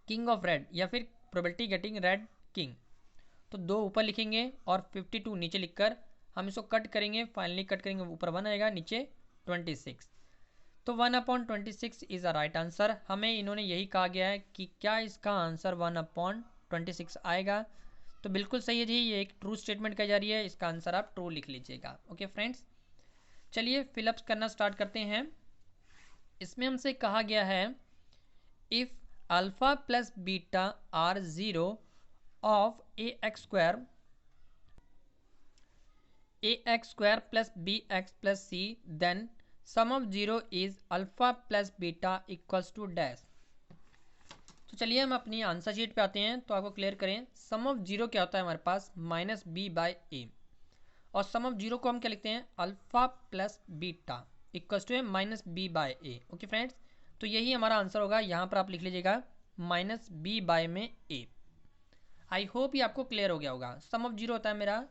king of red या फिर प्रोबेबिलिटी गेटिंग रेड किंग। तो 2 ऊपर लिखेंगे और 52 नीचे लिखकर हम इसको कट करेंगे। फाइनली कट करेंगे, ऊपर 1 आएगा नीचे 26। तो 1/26 इज़ अ राइट आंसर। हमें इन्होंने यही कहा गया है कि क्या इसका आंसर 1/26 आएगा। तो बिल्कुल सही है जी, ये एक ट्रू स्टेटमेंट कही जा रही है। इसका आंसर आप ट्रू लिख लीजिएगा। ओके फ्रेंड्स, चलिए फिलअप्स करना स्टार्ट करते हैं। इसमें हमसे कहा गया है if alpha plus beta are 0 of ax square plus bx plus c then sum of 0 is alpha plus beta equals to dash. तो चलिए हम अपनी आंसर शीट पे आते हैं। तो आपको क्लियर करें, सम ऑफ 0 क्या होता है हमारे पास -b/a, और सम ऑफ 0 को हम क्या लिखते हैं alpha plus beta equals to -b/a। Okay friends, तो यही हमारा आंसर होगा। यहाँ पर आप लिख लीजिएगा -b/ में a। आई होप ये आपको क्लियर हो गया होगा। सम ऑफ 0 होता है मेरा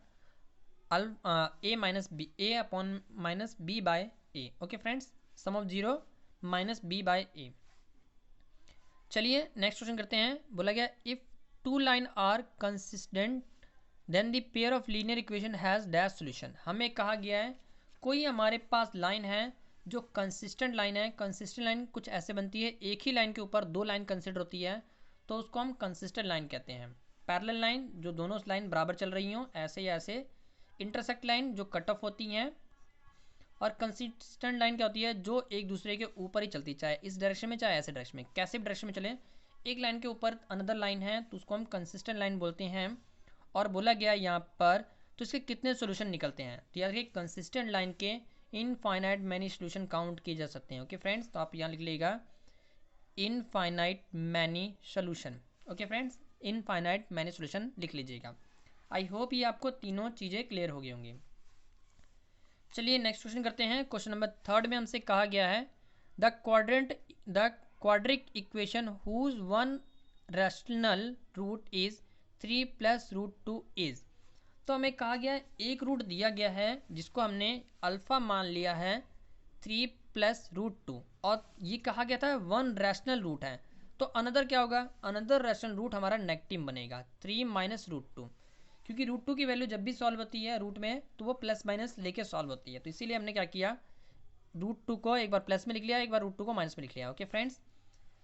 a minus b, a upon minus b/a। Okay friends, sum of 0 -b/a। चलिए नेक्स्ट क्वेश्चन करते हैं। बोला गया if 2 line are consistent then the pair of linear equation has dash solution. हमें कहा गया है कोई हमारे पास लाइन है जो कंसिस्टेंट लाइन है। कंसिस्टेंट लाइन कुछ ऐसे बनती है, एक ही लाइन के ऊपर 2 लाइन कंसिडर होती है, तो उसको हम कंसिस्टेंट लाइन कहते हैं। पैरेलल लाइन जो दोनों लाइन बराबर चल रही हों, ऐसे या ऐसे। इंटरसेक्ट लाइन जो कट ऑफ होती हैं, और कंसिस्टेंट लाइन क्या होती है जो एक दूसरे के ऊपर ही चलती, चाहे इस डायरेक्शन में चाहे ऐसे डायरेक्शन में, कैसे भी डायरेक्शन में चले, एक लाइन के ऊपर अनदर लाइन है तो उसको हम कंसिस्टेंट लाइन बोलते हैं। और बोला गया यहाँ पर तो इसके कितने सोल्यूशन निकलते हैं। तो याद रखिए कंसिस्टेंट लाइन के इनफाइनाइट मैनी सोल्यूशन काउंट किए जा सकते हैं। ओके फ्रेंड्स, तो आप यहाँ लिख लीजिएगा infinite many solution. Okay friends, infinite many solution लिख लीजिएगा। आई होप ये आपको तीनों चीज़ें क्लियर हो गई होंगी। चलिए नेक्स्ट क्वेश्चन करते हैं। क्वेश्चन नंबर 3 में हमसे कहा गया है the quadratic equation whose one rational root is 3 plus root 2 is. तो हमें कहा गया है एक रूट दिया गया है जिसको हमने अल्फ़ा मान लिया है 3 प्लस रूट 2, और ये कहा गया था वन रैशनल रूट है। तो अनदर क्या होगा, अनदर रैशनल रूट हमारा नेगेटिव बनेगा 3 माइनस रूट 2, क्योंकि रूट 2 की वैल्यू जब भी सॉल्व होती है रूट में तो वो प्लस माइनस लेके सॉल्व होती है। तो इसीलिए हमने क्या किया, रूट 2 को एक बार प्लस में लिख लिया, एक बार रूट 2 को माइनस में लिख लिया। ओके फ्रेंड्स,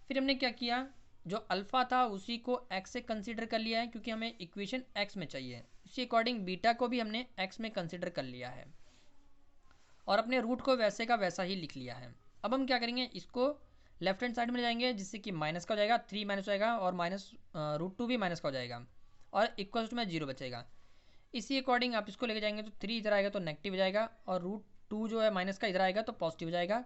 फिर हमने क्या किया, जो अल्फ़ा था उसी को एक्स से कंसीडर कर लिया है क्योंकि हमें इक्वेशन एक्स में चाहिए। उसी अकॉर्डिंग बीटा को भी हमने एक्स में कंसीडर कर लिया है और अपने रूट को वैसे का वैसा ही लिख लिया है। अब हम क्या करेंगे, इसको लेफ्ट हैंड साइड में ले जाएंगे जिससे कि माइनस का हो जाएगा, 3 माइनस हो जाएगा और माइनस रूट 2 भी माइनस का हो जाएगा और इक्वल्स में 0 बचेगा। इसी अकॉर्डिंग आप इसको लेके जाएंगे तो 3 इधर आएगा तो नेगेटिव हो जाएगा और रूट 2 जो है माइनस का इधर आएगा तो पॉजिटिव हो जाएगा।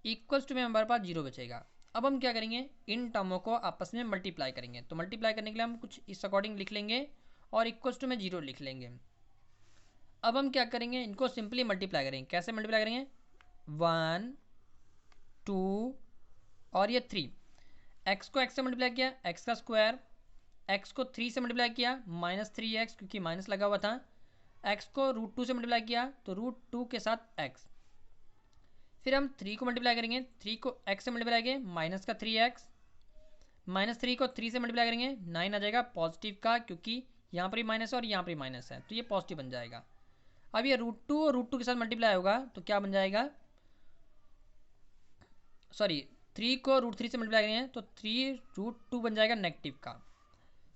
इक्वल्स टू में हमारे पास 0 बचेगा। अब हम क्या करेंगे, इन टर्मों को आपस में मल्टीप्लाई करेंगे। तो मल्टीप्लाई करने के लिए हम कुछ इस अकॉर्डिंग लिख लेंगे और इक्वल्स टू में 0 लिख लेंगे। अब हम क्या करेंगे, इनको सिंपली मल्टीप्लाई करेंगे। कैसे मल्टीप्लाई करेंगे, 1 2 और ये 3, एक्स को एक्स से मल्टीप्लाई किया एक्स का स्क्वायर, एक्स को 3 से मल्टीप्लाई किया -3x क्योंकि माइनस लगा हुआ था, एक्स को रूट 2 से मल्टीप्लाई किया तो रूट 2 के साथ एक्स। फिर हम 3 को मल्टीप्लाई करेंगे, 3 को x से मल्टीप्लाई करेंगे माइनस का 3x, -3 को 3 से मल्टीप्लाई करेंगे 9 आ जाएगा पॉजिटिव का, क्योंकि यहाँ पर भी माइनस है और यहाँ पर भी माइनस है तो ये पॉजिटिव बन जाएगा। अब ये रूट 2 और रूट 2 के साथ मल्टीप्लाई होगा तो क्या बन जाएगा, सॉरी 3 को रूट 3 से मल्टीप्लाई करेंगे तो 3 रूट 2 बन जाएगा नेगेटिव का।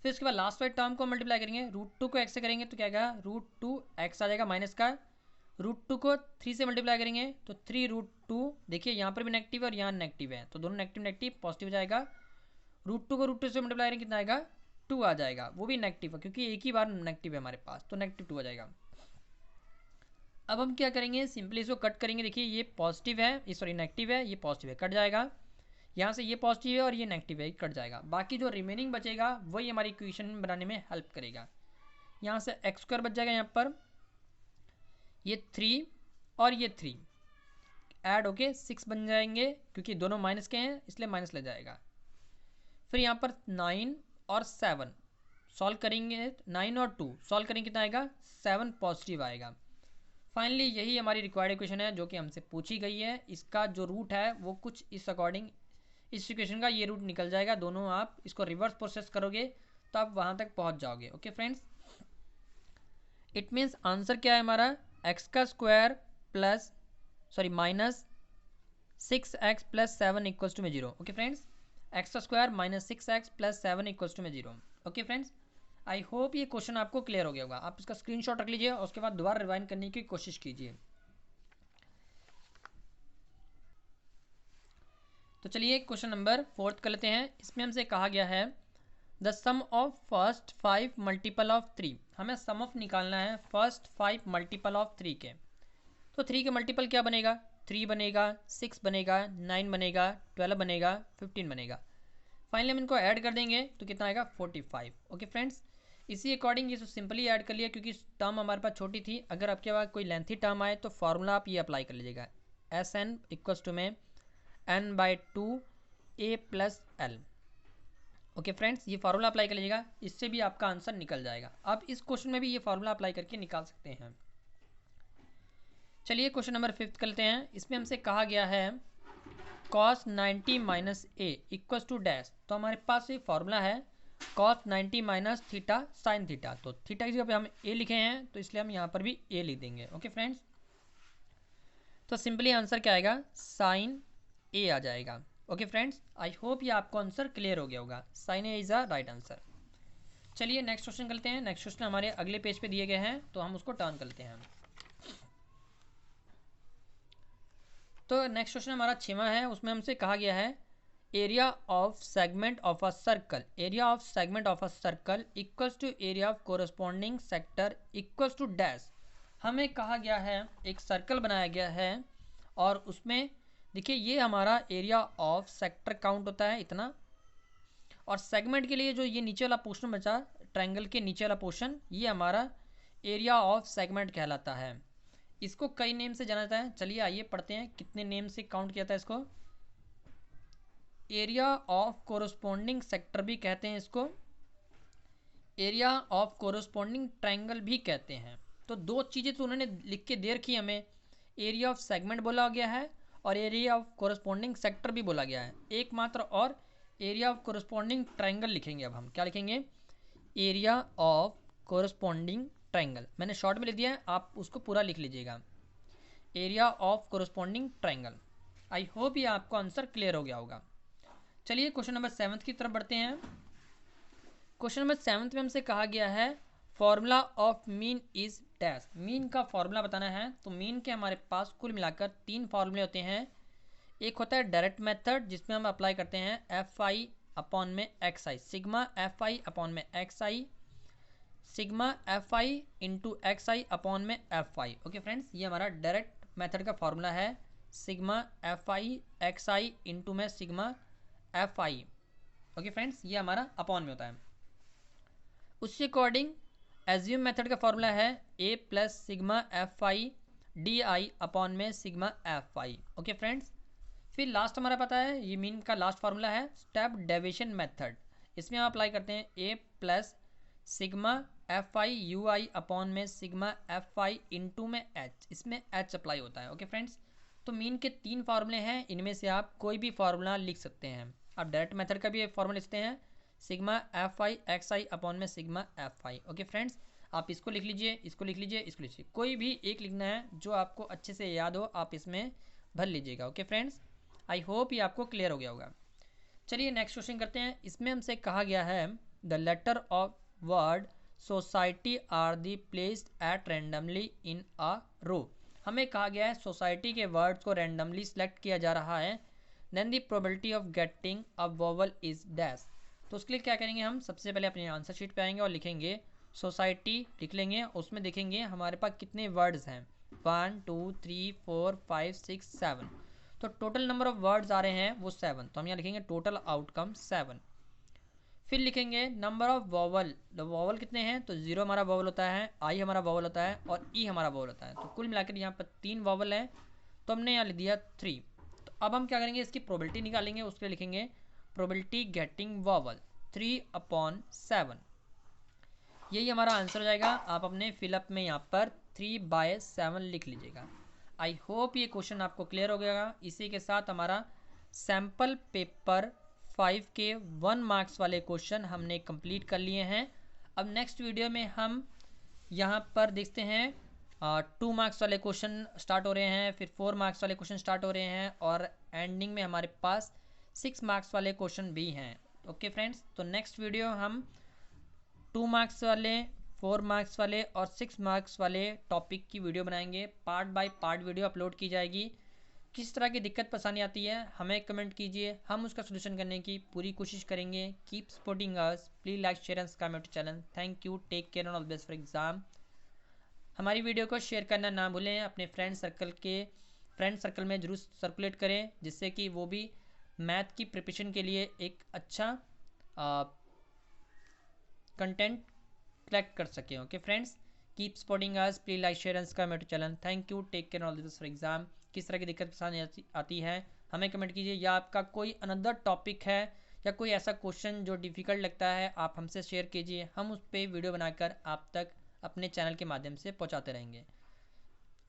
फिर उसके बाद लास्ट वाले टर्म को मल्टीप्लाई करेंगे, रूट 2 को x से करेंगे तो क्या आएगा, रूट 2x आ जाएगा माइनस का। रूट 2 को 3 से मल्टीप्लाई करेंगे तो 3 रूट 2, देखिए यहाँ पर भी नेगेटिव है और यहाँ नेगेटिव है तो दोनों नेगेटिव नेगेटिव पॉजिटिव हो जाएगा। रूट 2 को रूट 2 से मल्टीप्लाई करेंगे कितना आएगा, 2 आ जाएगा, वो भी नेगेटिव है क्योंकि एक ही बार नेगेटिव है हमारे पास तो नेगेटिव 2 आ जाएगा। अब हम क्या करेंगे, सिंपली इसको कट करेंगे। देखिए ये पॉजिटिव है, ये सॉरी नेगेटिव है, ये पॉजिटिव है, कट जाएगा। यहाँ से ये पॉजिटिव है और ये नेगेटिव है, कट जाएगा। बाकी जो रिमेनिंग बचेगा वही हमारी इक्वेशन बनाने में हेल्प करेगा। यहाँ से एक्स स्क्वायर बच जाएगा, यहाँ पर ये 3 और ये 3 ऐड होके 6 बन जाएंगे क्योंकि दोनों माइनस के हैं इसलिए माइनस लग जाएगा। फिर यहाँ पर 9 और 7 सॉल्व करेंगे, 9 और 2 सॉल्व करेंगे कितना आएगा, 7 पॉजिटिव आएगा। फाइनली यही हमारी रिक्वायर्ड इक्वेशन है जो कि हमसे पूछी गई है। इसका जो रूट है वो कुछ इस अकॉर्डिंग, इस इक्वेशन का ये रूट निकल जाएगा। दोनों आप इसको रिवर्स प्रोसेस करोगे तो आप वहाँ तक पहुँच जाओगे। Okay friends, it means answer क्या है हमारा, एक्स का square plus minus 6x plus 7 equals to में 0। ओके फ्रेंड्स, एक्स का square minus 6x plus 7 equals to में 0। ओके फ्रेंड्स, आई होप ये क्वेश्चन आपको क्लियर हो गया होगा। आप इसका स्क्रीनशॉट रख लीजिए और उसके बाद दोबारा रिवाइंड करने की कोशिश कीजिए। तो चलिए क्वेश्चन नंबर 4 कर लेते हैं। इसमें हमसे कहा गया है the sum of first 5 multiple of 3। हमें सम ऑफ निकालना है फर्स्ट 5 मल्टीपल ऑफ 3 के। तो 3 के मल्टीपल क्या बनेगा, 3 बनेगा, 6 बनेगा, 9 बनेगा, 12 बनेगा, 15 बनेगा। फाइनली हम इनको ऐड कर देंगे तो कितना आएगा, 45। ओके फ्रेंड्स, इसी अकॉर्डिंग ये सिंपली ऐड कर लिया क्योंकि टर्म हमारे पास छोटी थी। अगर आपके पास कोई लेंथी टर्म आए तो फॉर्मूला आप ये अप्लाई कर लीजिएगा, एस एन इक्वल्स टू में n/2 a plus L. Okay friends, ये फार्मूला अप्लाई कर लीजिएगा, इससे भी आपका आंसर निकल जाएगा। आप इस क्वेश्चन में भी ये फार्मूला अप्लाई करके निकाल सकते हैं। चलिए क्वेश्चन नंबर 5 कर लेते हैं। इसमें हमसे कहा गया है cos 90 minus A equals to dash. तो हमारे पास ये फार्मूला है cos 90 minus theta sine theta. तो थीटा की जगह पे हम ए लिखे हैं तो इसलिए हम यहाँ पर भी ए लिख देंगे। ओके फ्रेंड्स, तो सिंपली आंसर क्या आएगा, साइन ए आ जाएगा। ओके फ्रेंड्स, आई होप ये आपको आंसर क्लियर हो गया होगा। Sine A is a right answer. चलिए नेक्स्ट क्वेश्चन करते हैं। नेक्स्ट क्वेश्चन हमारे अगले पेज पे दिए गए हैं तो हम उसको टर्न करते हैं। तो नेक्स्ट क्वेश्चन हमारा 6वां है। उसमें हमसे कहा गया है area of segment of a circle, area of segment of a circle equals to area of corresponding sector equals to dash. हमें कहा गया है एक सर्कल बनाया गया है और उसमें देखिए ये हमारा एरिया ऑफ सेक्टर काउंट होता है इतना, और सेगमेंट के लिए जो ये नीचे वाला पोर्शन बचा ट्रायंगल के नीचे वाला पोर्शन ये हमारा एरिया ऑफ सेगमेंट कहलाता है। इसको कई नेम से जाना जाता है, चलिए आइए पढ़ते हैं कितने नेम से काउंट किया था इसको। एरिया ऑफ कोरोस्पोंडिंग सेक्टर भी कहते हैं इसको, एरिया ऑफ कोरोस्पोंडिंग ट्रायंगल भी कहते हैं। तो दो चीज़ें तो उन्होंने लिख के दे रखी हमें, एरिया ऑफ सेगमेंट बोला गया है और एरिया ऑफ कोरोस्पोंडिंग सेक्टर भी बोला गया है। एकमात्र और एरिया ऑफ कोरोस्पोंडिंग ट्रायंगल लिखेंगे। अब हम क्या लिखेंगे, एरिया ऑफ कोरोस्पोंडिंग ट्रायंगल, मैंने शॉर्ट में लिख दिया है, आप उसको पूरा लिख लीजिएगा, area of corresponding triangle. I hope ये आपको आंसर क्लियर हो गया होगा। चलिए क्वेश्चन नंबर 7 की तरफ बढ़ते हैं। क्वेश्चन नंबर 7 में हमसे कहा गया है formula of mean is dash. Mean का फॉर्मूला बताना है। तो मीन के हमारे पास कुल मिलाकर 3 फार्मूले होते हैं। एक होता है डायरेक्ट मेथड जिसमें हम अप्लाई करते हैं एफ आई अपॉन में x i, sigma f i upon में x i, sigma f i into x i upon में एफ आई। ओके फ्रेंड्स, ये हमारा डायरेक्ट मेथड का फॉर्मूला है, sigma f i x i into में sigma f i. Okay friends, ये हमारा upon में होता है। उसके अकॉर्डिंग एज्यूम मेथड का फॉर्मूला है a plus sigma f i d i upon में sigma f i. Okay friends, फिर लास्ट हमारा पता है ये मीन का लास्ट फार्मूला है स्टेप डेविएशन मेथड। इसमें हम अप्लाई करते हैं a plus sigma f i u i upon में सिग्मा एफ आई इंटू में एच, इसमें एच अप्लाई होता है। ओके फ्रेंड्स, तो मीन के 3 फार्मूले हैं, इनमें से आप कोई भी फार्मूला लिख सकते हैं। आप डायरेक्ट मेथड का भी फार्मूला लिखते हैं sigma f i x i upon में sigma f i. Okay friends, आप इसको लिख लीजिए, इसको लिख लीजिए, इसको लिखिए, कोई भी एक लिखना है जो आपको अच्छे से याद हो आप इसमें भर लीजिएगा। ओके फ्रेंड्स, आई होप ये आपको क्लियर हो गया होगा। चलिए नेक्स्ट क्वेश्चन करते हैं। इसमें हमसे कहा गया है the letter of word society are the placed at randomly in a row. हमें कहा गया है सोसाइटी के वर्ड्स को रैंडमली सेलेक्ट किया जा रहा है, then the probability of getting a vowel is dash. तो उसके लिए क्या करेंगे, हम सबसे पहले अपने आंसर शीट पे आएंगे और लिखेंगे सोसाइटी लिख लेंगे, उसमें देखेंगे हमारे पास कितने वर्ड्स हैं, 1 2 3 4 5 6 7। तो टोटल नंबर ऑफ वर्ड्स आ रहे हैं वो 7, तो हम यहाँ लिखेंगे टोटल आउटकम 7। फिर लिखेंगे नंबर ऑफ वॉवल, वॉवल कितने हैं, तो 0 हमारा वॉवल होता है, आई हमारा वॉवल होता है और ई हमारा वॉवल होता है। तो कुल मिलाकर यहाँ पर 3 वॉवल हैं, तो हमने यहाँ लिख दिया 3। तो अब हम क्या करेंगे, इसकी प्रोबेबिलिटी निकालेंगे, उसके लिए लिखेंगे प्रोबेबिलिटी गेटिंग वॉवल 3/7। यही हमारा आंसर हो जाएगा। आप अपने फिलअप में यहाँ पर 3/7 लिख लीजिएगा। आई होप ये क्वेश्चन आपको क्लियर हो गया। इसी के साथ हमारा सैम्पल पेपर 5 के 1 मार्क्स वाले क्वेश्चन हमने कंप्लीट कर लिए हैं। अब नेक्स्ट वीडियो में हम यहाँ पर देखते हैं 2 मार्क्स वाले क्वेश्चन स्टार्ट हो रहे हैं, फिर 4 मार्क्स वाले क्वेश्चन स्टार्ट हो रहे हैं और एंडिंग में हमारे पास 6 मार्क्स वाले क्वेश्चन भी हैं। ओके फ्रेंड्स, तो नेक्स्ट वीडियो हम 2 मार्क्स वाले, 4 मार्क्स वाले और 6 मार्क्स वाले टॉपिक की वीडियो बनाएंगे। Part by part video upload की जाएगी। किस तरह की दिक्कत परेशानी आती है हमें कमेंट कीजिए, हम उसका सोल्यूशन करने की पूरी कोशिश करेंगे। Keep supporting us, please like share and subscribe channel. Thank you, take care and all the best for exam. हमारी वीडियो को शेयर करना ना भूलें, अपने फ्रेंड सर्कल में जरूर सर्कुलेट करें, जिससे कि वो भी मैथ की प्रिपरेशन के लिए एक अच्छा कंटेंट कलेक्ट कर सकें। Okay friends, keep supporting us, please like share and subscribe to channel. Thank you, take care all the best for exam. किस तरह की दिक्कत परेशानी आती है हमें कमेंट कीजिए, या आपका कोई अनदर टॉपिक है या कोई ऐसा क्वेश्चन जो डिफ़िकल्ट लगता है आप हमसे शेयर कीजिए, हम उस पर वीडियो बनाकर आप तक अपने चैनल के माध्यम से पहुंचाते रहेंगे।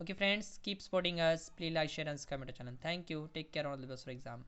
Okay friends, keep supporting us, please like share and subscribe to channel. Thank you, take care all the best for exam.